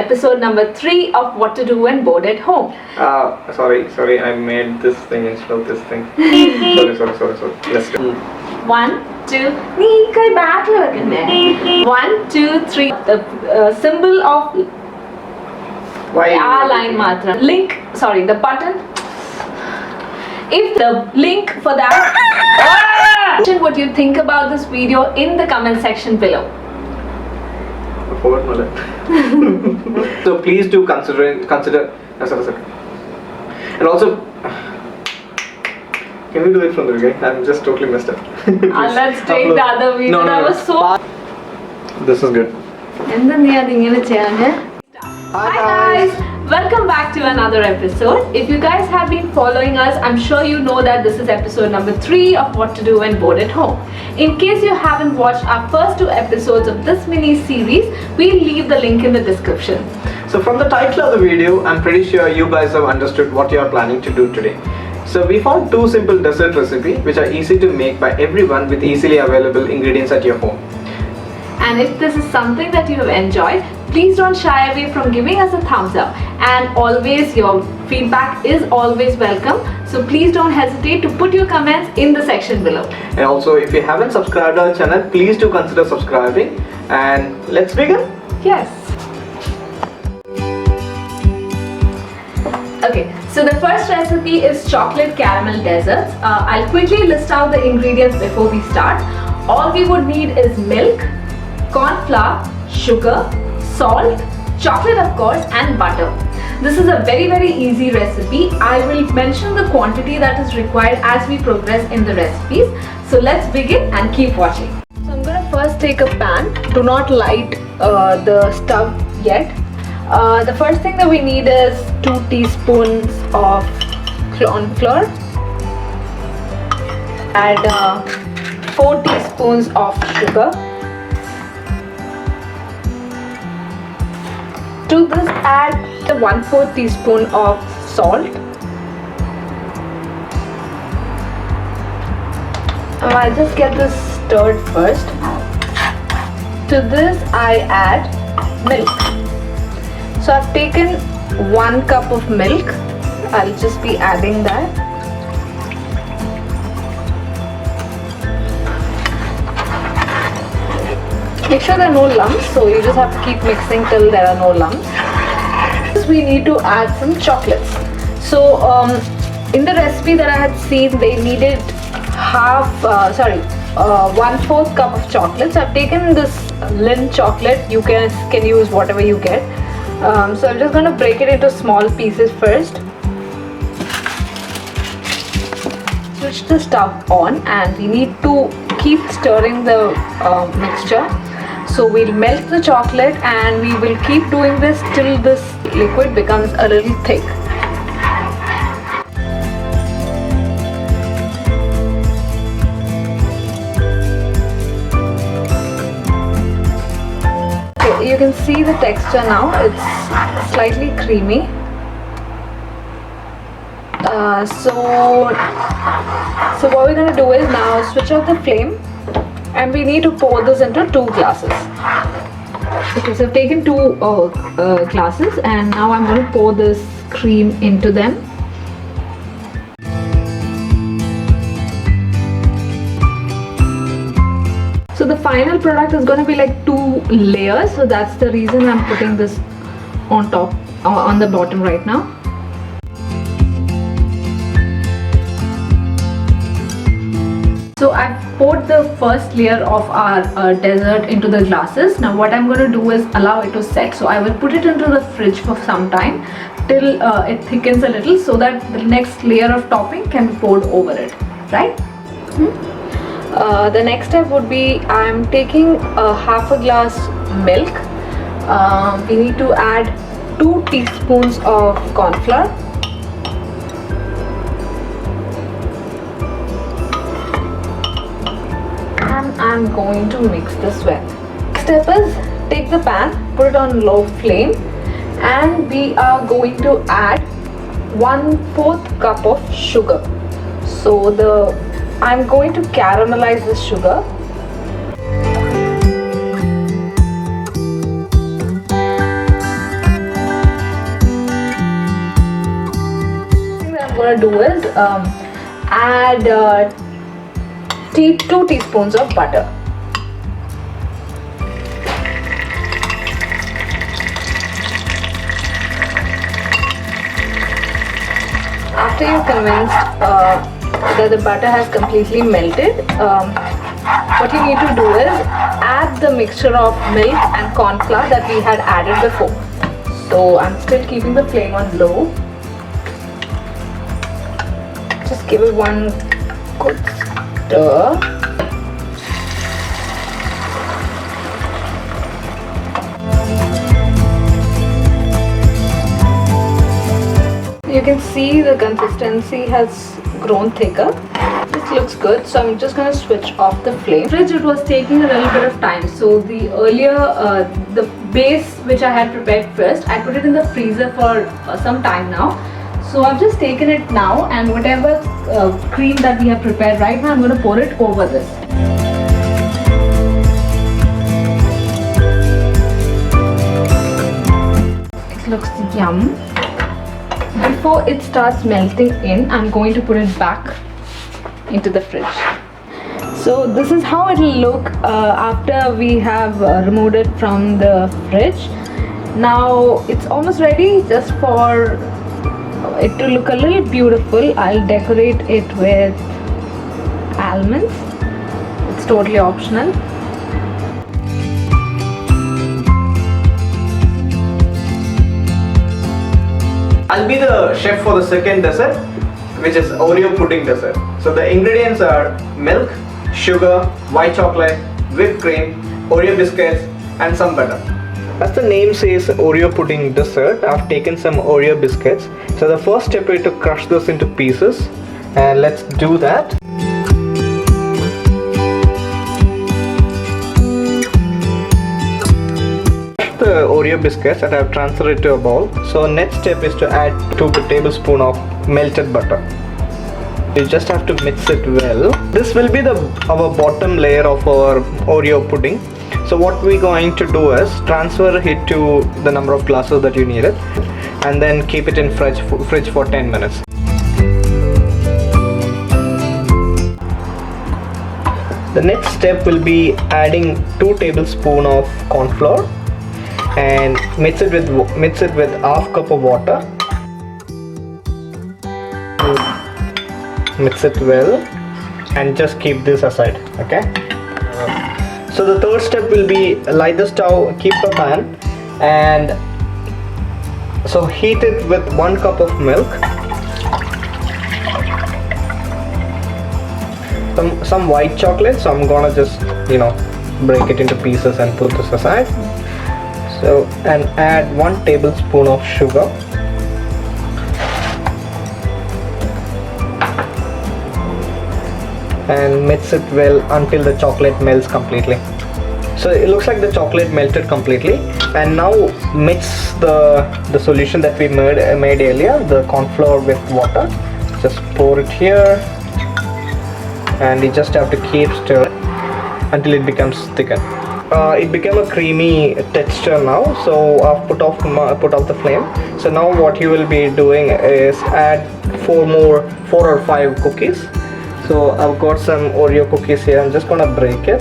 Episode number 3 of What to Do When Bored at Home. Sorry, I made this thing instead of this thing. sorry. Let's do. 1, 2, knee kai back look in there. 1, 2, 3. The symbol of Why? R line matra. The button. If the link for that, mention what you think about this video in the comment section below. So please do consider. And also, can we do it from the beginning? I'm just totally messed up. Let's take the other video. No. That was so. This is good. Hi guys! Welcome back to another episode. If you guys have been following us, I'm sure you know that this is episode number 3 of What to Do When Bored at Home. In case you haven't watched our first 2 episodes of this mini series, we'll leave the link in the description. So from the title of the video, I'm pretty sure you guys have understood what you are planning to do today. So we found 2 simple dessert recipes which are easy to make by everyone with easily available ingredients at your home. And if this is something that you have enjoyed, please don't shy away from giving us a thumbs up. And always, your feedback is always welcome. So please don't hesitate to put your comments in the section below. And also, if you haven't subscribed to our channel, please do consider subscribing. And let's begin. Yes. Okay, so the first recipe is chocolate caramel desserts. I'll quickly list out the ingredients before we start. All we would need is milk, corn flour, sugar, salt, chocolate of course, and butter. This is a very easy recipe. I will mention the quantity that is required as we progress in the recipes. So let's begin and keep watching. So I'm going to first take a pan. Do not light the stove yet. The first thing that we need is 2 teaspoons of corn flour. Add 4 teaspoons of sugar. To this add 1/4 teaspoon of salt. I'll just get this stirred first. To this I add milk. So I've taken 1 cup of milk. I'll just be adding that. Make sure there are no lumps, so you just have to keep mixing till there are no lumps. We need to add some chocolates. So in the recipe that I had seen, they needed 1/4 cup of chocolate. So I've taken this Lindt chocolate. You can use whatever you get. So I'm just going to break it into small pieces first. Switch the stove on, and we need to keep stirring the mixture. So we'll melt the chocolate and we will keep doing this till this liquid becomes a little thick. Okay, you can see the texture now. It's slightly creamy. So what we're going to do is now switch off the flame. And we need to pour this into 2 glasses. Okay, so I've taken 2 glasses, and now I'm going to pour this cream into them. So the final product is going to be like 2 layers. So that's the reason I'm putting this on top, on the bottom right now. So I've poured the first layer of our dessert into the glasses. Now what I'm going to do is allow it to set. So I will put it into the fridge for some time till it thickens a little, so that the next layer of topping can be poured over it, right? The next step would be, I'm taking half a glass milk. We need to add 2 teaspoons of corn flour. I'm going to mix this well. Next step is, take the pan, put it on low flame, and we are going to add 1/4 cup of sugar. So I'm going to caramelize the sugar. gonna do is add 2 teaspoons of butter. After you're convinced that the butter has completely melted, what you need to do is add the mixture of milk and corn flour that we had added before. So I'm still keeping the flame on low. Just give it one good stir. You can see the consistency has grown thicker. This looks good, so I'm just going to switch off the flame. Fridge, it was taking a little bit of time, so the earlier the base which I had prepared first, I put it in the freezer for some time now. So I've just taken it now, and whatever cream that we have prepared right now, I'm going to pour it over this. It looks yum. Before it starts melting in, I'm going to put it back into the fridge. So this is how it will look after we have removed it from the fridge. Now it's almost ready. Just for it to look a little beautiful, I'll decorate it with almonds. It's totally optional. I'll be the chef for the second dessert, which is Oreo pudding dessert. So the ingredients are milk, sugar, white chocolate, whipped cream, Oreo biscuits, and some butter. As the name says, Oreo pudding dessert, I've taken some Oreo biscuits. So the first step is to crush those into pieces, and let's do that. The Oreo biscuits and I've transferred it to a bowl. So next step is to add 2 tablespoons of melted butter. You just have to mix it well. This will be our bottom layer of our Oreo pudding. So what we're going to do is transfer it to the number of glasses that you need it, and then keep it in fridge for 10 minutes. The next step will be adding 2 tablespoons of corn flour and mix it with half cup of water. Mix it well and just keep this aside. Okay. So the third step will be light the stove, keep the pan, and so heat it with 1 cup of milk, some white chocolate. So I'm gonna just break it into pieces and put this aside. So, and add 1 tablespoon of sugar, and mix it well until the chocolate melts completely. So it looks like the chocolate melted completely, and now mix the solution that we made earlier, the corn flour with water. Just pour it here, and you just have to keep stirring until it becomes thicker. It became a creamy texture now, so I've put off the flame. So now what you will be doing is add 4 or 5 cookies. So I've got some Oreo cookies here. I'm just gonna break it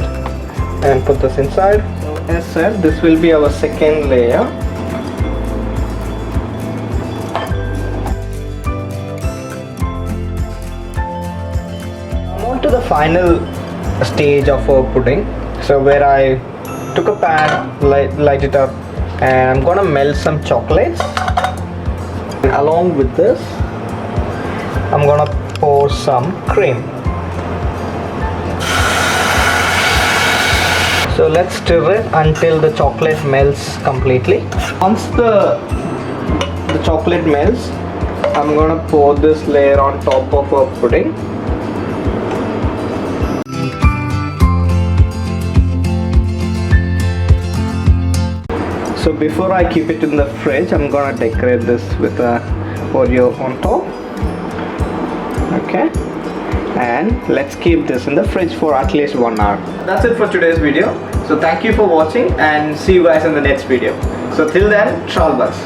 and put this inside. As said, this will be our second layer. I'm on to the final stage of our pudding. So where I took a pan, light it up, and I'm gonna melt some chocolates. And along with this, I'm gonna pour some cream. So let's stir it until the chocolate melts completely. Once the chocolate melts, I'm gonna pour this layer on top of our pudding. So before I keep it in the fridge, I'm gonna decorate this with a Oreo on top. Okay, and let's keep this in the fridge for at least 1 hour. That's it for today's video. So thank you for watching, and see you guys in the next video. So till then, Charles.